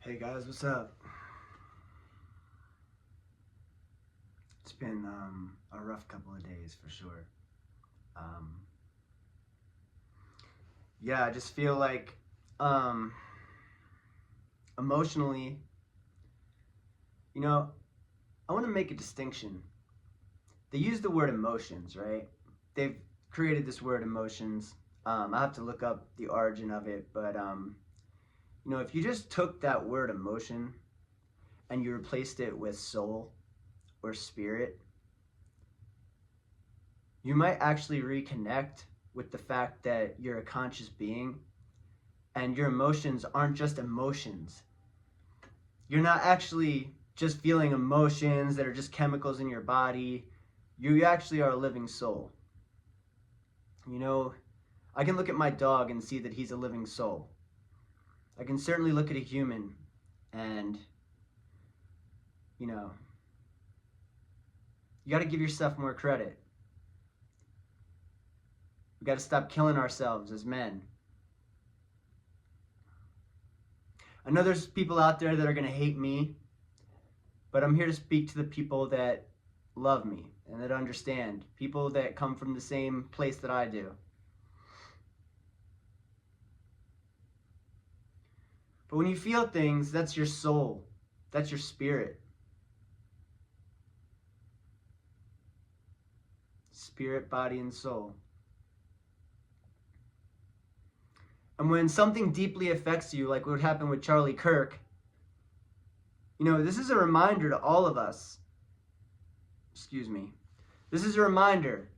Hey guys, what's up? It's been a rough couple of days for sure. Um, yeah, I just feel like um, emotionally, you know, I want to make a distinction. They use the word emotions, right? They've created this word emotions. I have to look up the origin of it, but if you just took that word emotion and you replaced it with soul or spirit, you might actually reconnect with the fact that you're a conscious being and your emotions aren't just emotions. You're not actually just feeling emotions that are just chemicals in your body. You actually are a living soul. You know, I can look at my dog and see that he's a living soul. I can certainly look at a human and, you know, you got to give yourself more credit. We got to stop killing ourselves as men. I know there's people out there that are going to hate me, but I'm here to speak to the people that love me and that understand, people that come from the same place that I do. But when you feel things, that's your soul, that's your spirit. Spirit, body, and soul. And when something deeply affects you, like what happened with Charlie Kirk, this is a reminder to all of us. Excuse me. This is a reminder.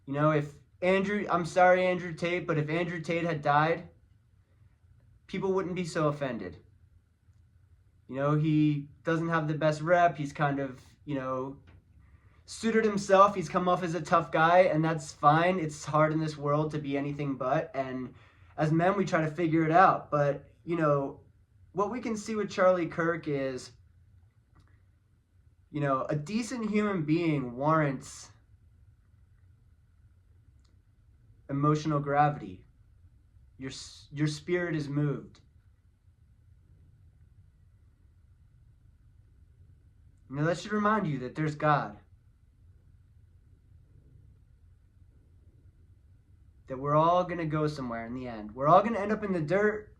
If I'm sorry, Andrew Tate, but if Andrew Tate had died, people wouldn't be so offended. He doesn't have the best rep. He's kind of, suited himself. He's come off as a tough guy, and that's fine. It's hard in this world to be anything but. And as men, we try to figure it out. But, what we can see with Charlie Kirk is, a decent human being warrants emotional gravity. Your spirit is moved. That should remind you that there's God. That we're all going to go somewhere in the end. We're all going to end up in the dirt.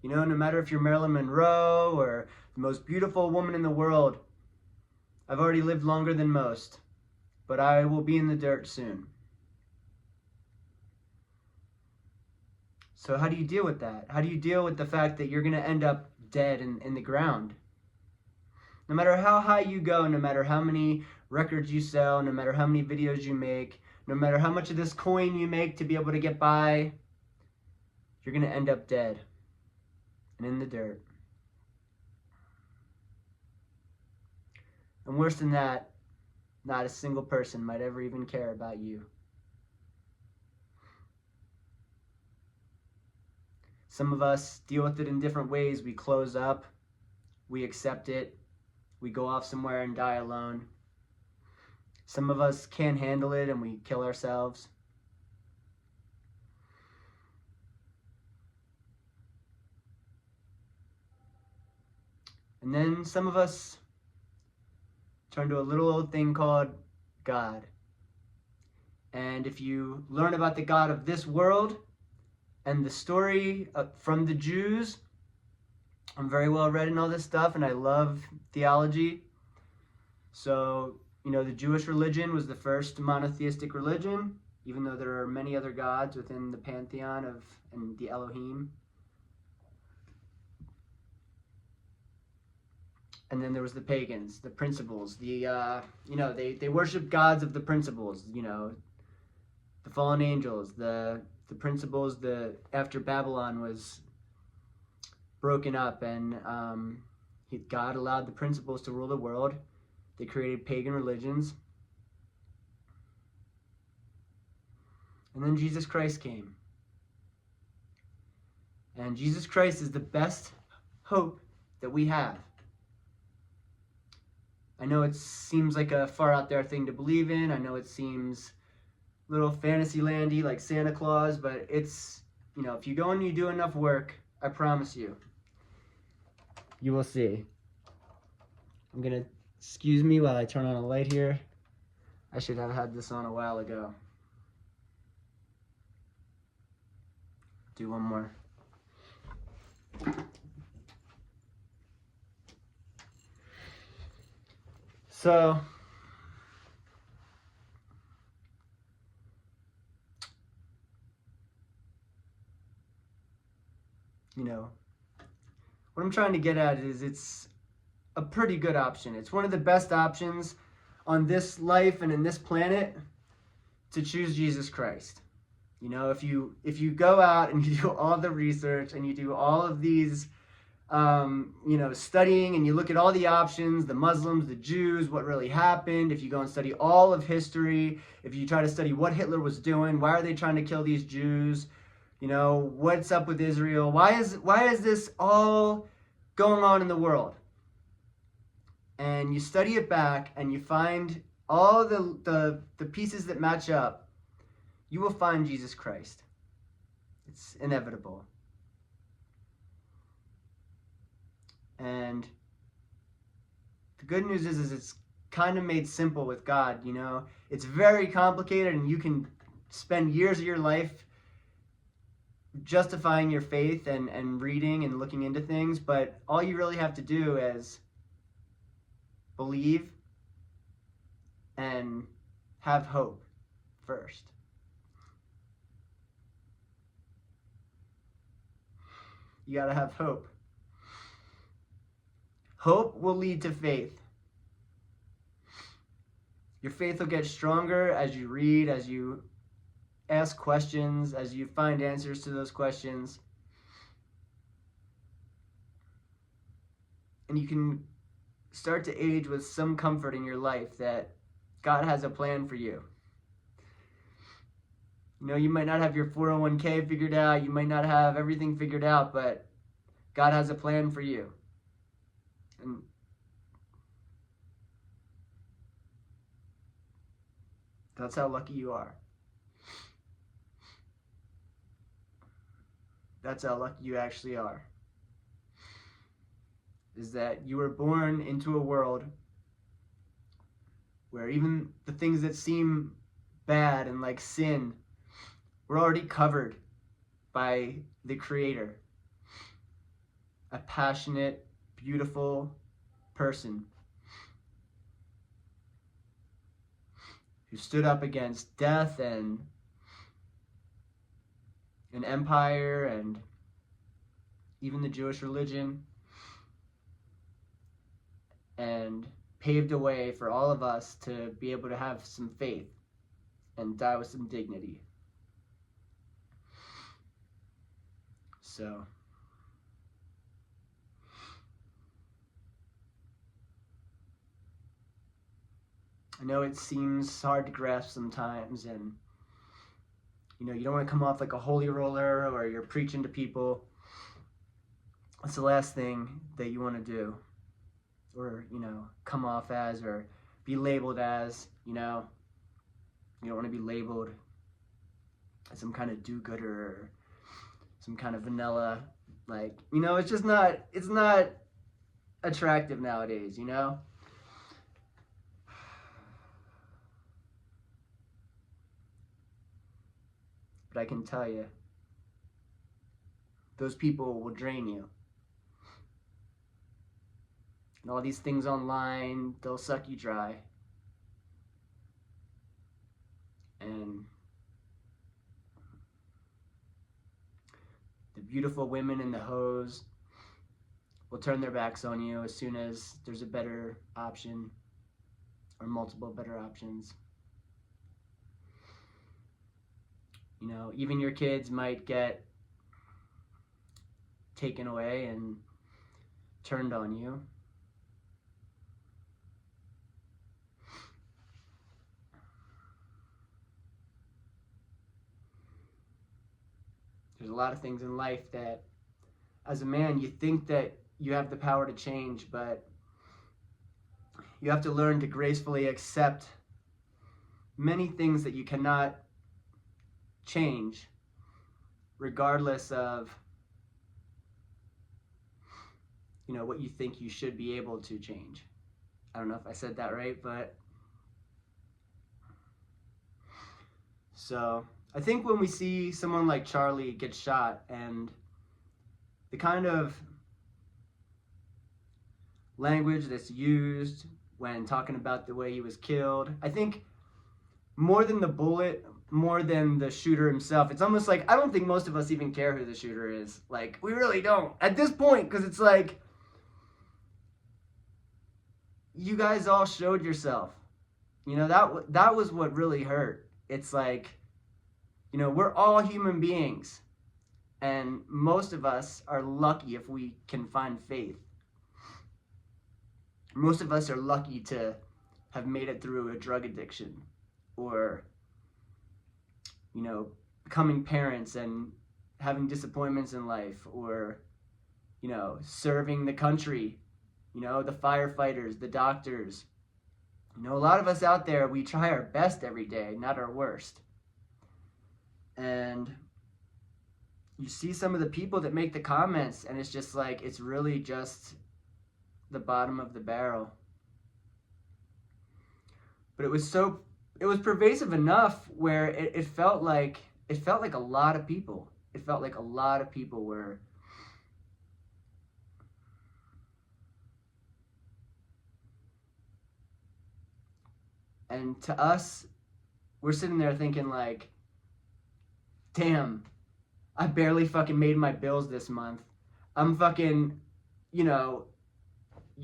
No matter if you're Marilyn Monroe or the most beautiful woman in the world. I've already lived longer than most, but I will be in the dirt soon. So how do you deal with that? How do you deal with the fact that you're going to end up dead in the ground? No matter how high you go, no matter how many records you sell, no matter how many videos you make, no matter how much of this coin you make to be able to get by, you're going to end up dead and in the dirt. And worse than that, not a single person might ever even care about you. Some of us deal with it in different ways. We close up, we accept it, we go off somewhere and die alone. Some of us can't handle it and we kill ourselves. And then some of us turn to a little old thing called God. And if you learn about the God of this world and the story from the Jews, I'm very well read in all this stuff and I love theology. So, the Jewish religion was the first monotheistic religion, even though there are many other gods within the pantheon and the Elohim. And then there was the pagans, the principles, they worship gods of the principles, the fallen angels, the principles after Babylon was broken up and God allowed the principles to rule the world. They created pagan religions. And then Jesus Christ came. And Jesus Christ is the best hope that we have. I know it seems like a far out there thing to believe in. I know it seems a little fantasy landy like Santa Claus, but it's, if you go and you do enough work, I promise you, You will see. I'm gonna, excuse me while I turn on a light here. I should have had this on a while ago. Do one more. So, you know, what I'm trying to get at is it's a pretty good option. It's one of the best options on this life and in this planet to choose Jesus Christ. You know, if you go out and you do all the research and you do all of these, studying, and you look at all the options, the Muslims, the Jews, what really happened, if you go and study all of history, if you try to study what Hitler was doing, why are they trying to kill these Jews, you know, what's up with Israel, why is this all going on in the world? And you study it back and you find all the pieces that match up, you will find Jesus Christ. It's inevitable. And the good news is it's kind of made simple with God, you know. It's very complicated, and you can spend years of your life justifying your faith and reading and looking into things, but all you really have to do is believe and have hope first. You gotta have hope. Hope will lead to faith. Your faith will get stronger as you read, as you ask questions, as you find answers to those questions. And you can start to age with some comfort in your life that God has a plan for you. You know, you might not have your 401k figured out, you might not have everything figured out, but God has a plan for you. And that's how lucky you are. That's how lucky you actually are. Is that you were born into a world where even the things that seem bad and like sin were already covered by the Creator. A passionate, beautiful person who stood up against death and an empire and even the Jewish religion, and paved a way for all of us to be able to have some faith and die with some dignity. So, I know it seems hard to grasp sometimes, and you know, you don't want to come off like a holy roller or you're preaching to people. It's the last thing that you want to do, or, you know, come off as or be labeled as, you know. You don't want to be labeled as some kind of do-gooder or some kind of vanilla, like, you know, it's not attractive nowadays, you know. But I can tell you, those people will drain you. And all these things online, they'll suck you dry. And the beautiful women in the hose will turn their backs on you as soon as there's a better option or multiple better options. You know, even your kids might get taken away and turned on you. There's a lot of things in life that, as a man, you think that you have the power to change, but you have to learn to gracefully accept many things that you cannot change, regardless of what you think you should be able to change. I don't know if I said that right, but so I think when we see someone like Charlie get shot and the kind of language that's used when talking about the way he was killed, I think more than the bullet, more than the shooter himself, it's almost like I don't think most of us even care who the shooter is. Like, we really don't at this point, because it's like, you guys all showed yourself. That was what really hurt. It's like, we're all human beings, and most of us are lucky if we can find faith. Most of us are lucky to have made it through a drug addiction, or becoming parents and having disappointments in life, or serving the country, the firefighters, the doctors. A lot of us out there, we try our best every day, not our worst. And you see some of the people that make the comments, and it's just like, it's really just the bottom of the barrel. But it was pervasive enough where it felt like a lot of people. It felt like a lot of people were and to us, we're sitting there thinking like, damn, I barely fucking made my bills this month. I'm fucking, you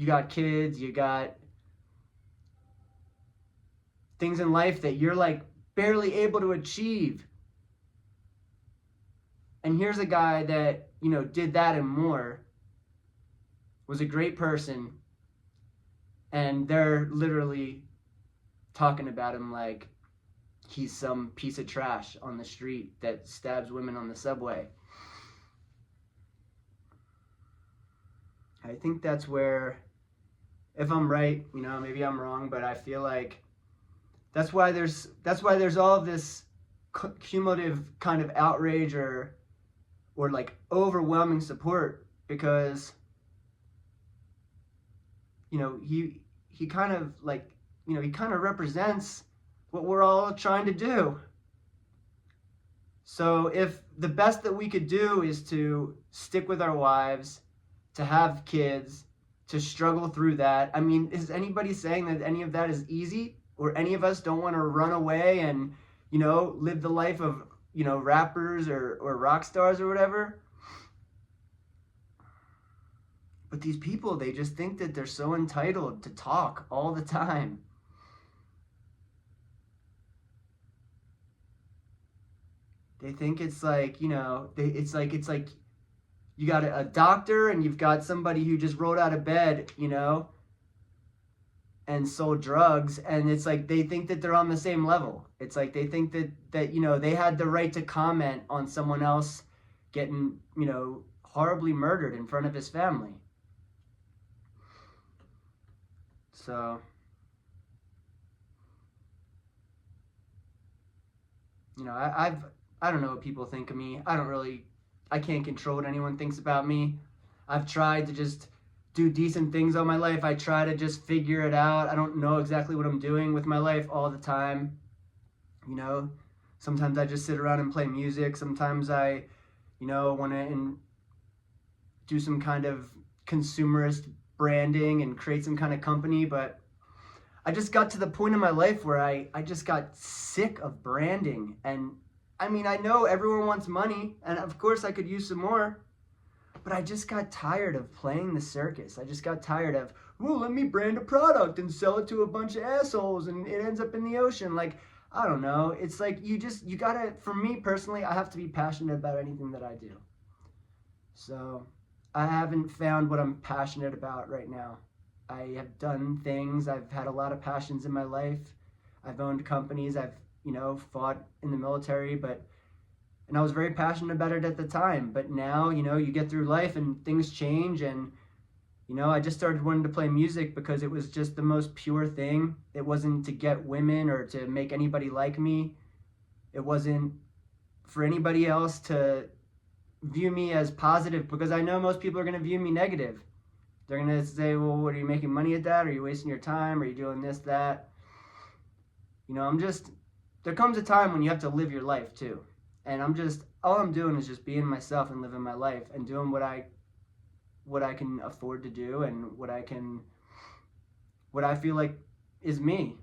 got kids, you got things in life that you're like barely able to achieve. And here's a guy that, did that and more, was a great person, and they're literally talking about him like he's some piece of trash on the street that stabs women on the subway. I think that's where, if I'm right, maybe I'm wrong, but I feel like that's why there's all of this cumulative kind of outrage or like overwhelming support, because he kind of like, he kind of represents what we're all trying to do. So if the best that we could do is to stick with our wives, to have kids, to struggle through that, I mean, is anybody saying that any of that is easy? Or any of us don't want to run away and, live the life of, rappers or rock stars or whatever? But these people, they just think that they're so entitled to talk all the time. They think it's like, it's like you got a doctor and you've got somebody who just rolled out of bed, and sold drugs, and it's like they think that they're on the same level. It's like they think that they had the right to comment on someone else getting, horribly murdered in front of his family. So, I don't know what people think of me. I can't control what anyone thinks about me. I've tried to just do decent things all my life. I try to just figure it out. I don't know exactly what I'm doing with my life all the time. Sometimes I just sit around and play music. Sometimes I, want to do some kind of consumerist branding and create some kind of company. But I just got to the point in my life where I just got sick of branding. And I mean, I know everyone wants money, and of course I could use some more. But I just got tired of playing the circus. I just got tired of, well, let me brand a product and sell it to a bunch of assholes and it ends up in the ocean. Like, I don't know. It's like you gotta, for me personally, I have to be passionate about anything that I do. So I haven't found what I'm passionate about right now. I have done things. I've had a lot of passions in my life. I've owned companies. I've, fought in the military, and I was very passionate about it at the time. But now, you get through life and things change. And, I just started wanting to play music because it was just the most pure thing. It wasn't to get women or to make anybody like me. It wasn't for anybody else to view me as positive, because I know most people are going to view me negative. They're going to say, well, what, are you making money at that? Are you wasting your time? Are you doing this, that? You know, there comes a time when you have to live your life too. And all I'm doing is just being myself and living my life and doing what I can afford to do and what I feel like is me.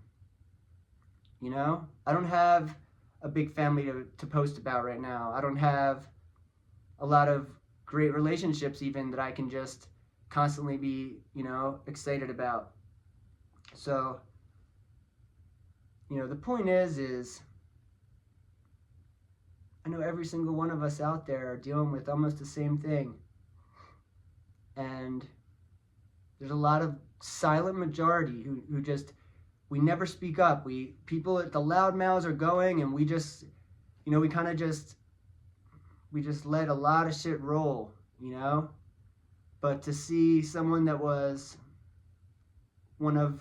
You know, I don't have a big family to post about right now. I don't have a lot of great relationships even that I can just constantly be, excited about. So, the point is I know every single one of us out there are dealing with almost the same thing. And there's a lot of silent majority who just, we never speak up. People at the loud mouths are going, and we just, we kind of just, we just let a lot of shit roll, But to see someone that was one of,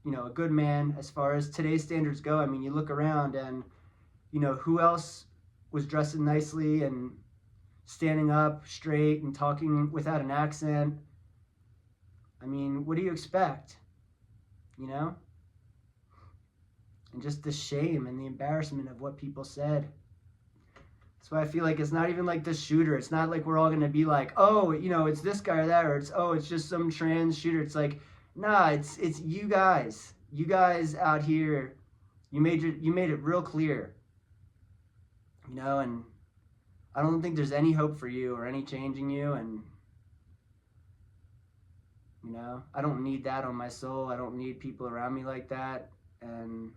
a good man as far as today's standards go, I mean, you look around and, who else was dressing nicely and standing up straight and talking without an accent? I mean, what do you expect? And just the shame and the embarrassment of what people said. That's why I feel like it's not even like the shooter. It's not like we're all going to be like, oh, it's this guy or that, or it's just some trans shooter. It's like, nah, it's you guys. You guys out here, you made it real clear. And I don't think there's any hope for you or any changing you, and I don't need that on my soul. I don't need people around me like that. And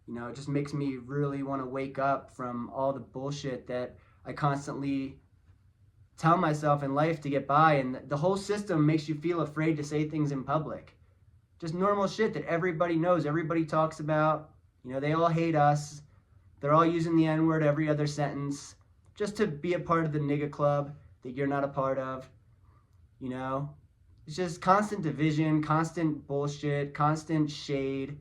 it just makes me really want to wake up from all the bullshit that I constantly tell myself in life to get by. And the whole system makes you feel afraid to say things in public. Just normal shit that everybody knows, everybody talks about. They all hate us. They're all using the N-word every other sentence just to be a part of the nigga club that you're not a part of. It's just constant division, constant bullshit, constant shade.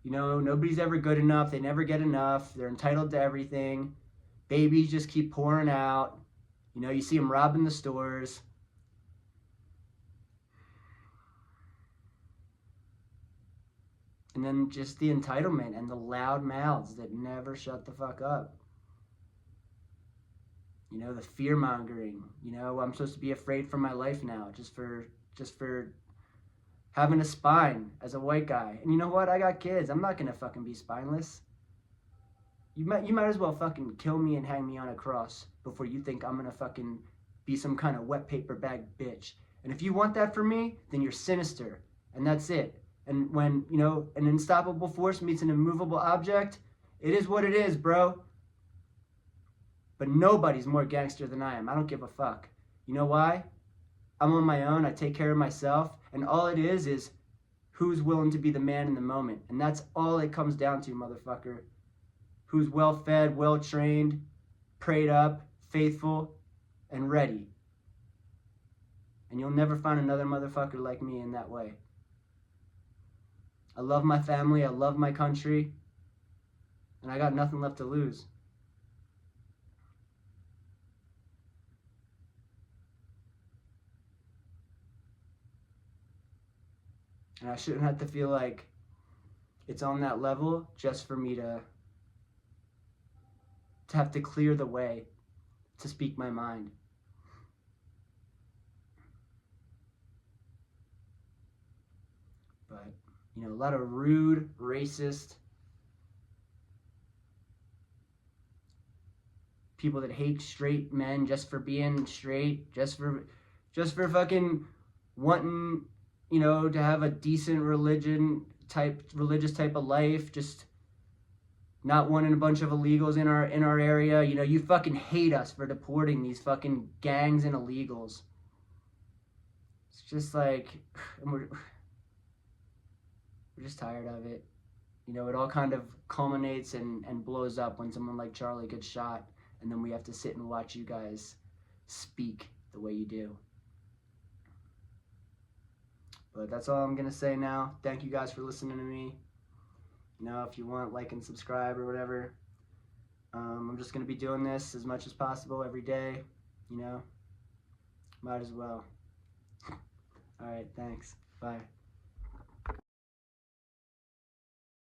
Nobody's ever good enough. They never get enough. They're entitled to everything. Babies just keep pouring out. You see them robbing the stores. And then just the entitlement and the loud mouths that never shut the fuck up. The fear mongering. I'm supposed to be afraid for my life now just for having a spine as a white guy. And you know what? I got kids. I'm not gonna fucking be spineless. You might as well fucking kill me and hang me on a cross before you think I'm gonna fucking be some kind of wet paper bag bitch. And if you want that from me, then you're sinister. And that's it. And when, an unstoppable force meets an immovable object, it is what it is, bro. But nobody's more gangster than I am. I don't give a fuck. You know why? I'm on my own. I take care of myself. And all it is who's willing to be the man in the moment. And that's all it comes down to, motherfucker. Who's well-fed, well-trained, prayed up, faithful, and ready. And you'll never find another motherfucker like me in that way. I love my family. I love my country. And I got nothing left to lose. And I shouldn't have to feel like it's on that level just for me to have to clear the way to speak my mind. But, a lot of rude, racist people that hate straight men just for being straight, just for fucking wanting, to have a decent religious type of life, just not wanting a bunch of illegals in our area. You fucking hate us for deporting these fucking gangs and illegals. It's just like, we're just tired of it. It all kind of culminates and blows up when someone like Charlie gets shot, and then we have to sit and watch you guys speak the way you do. But that's all I'm going to say now. Thank you guys for listening to me. If you want, like and subscribe or whatever. I'm just going to be doing this as much as possible every day. Might as well. All right, thanks. Bye.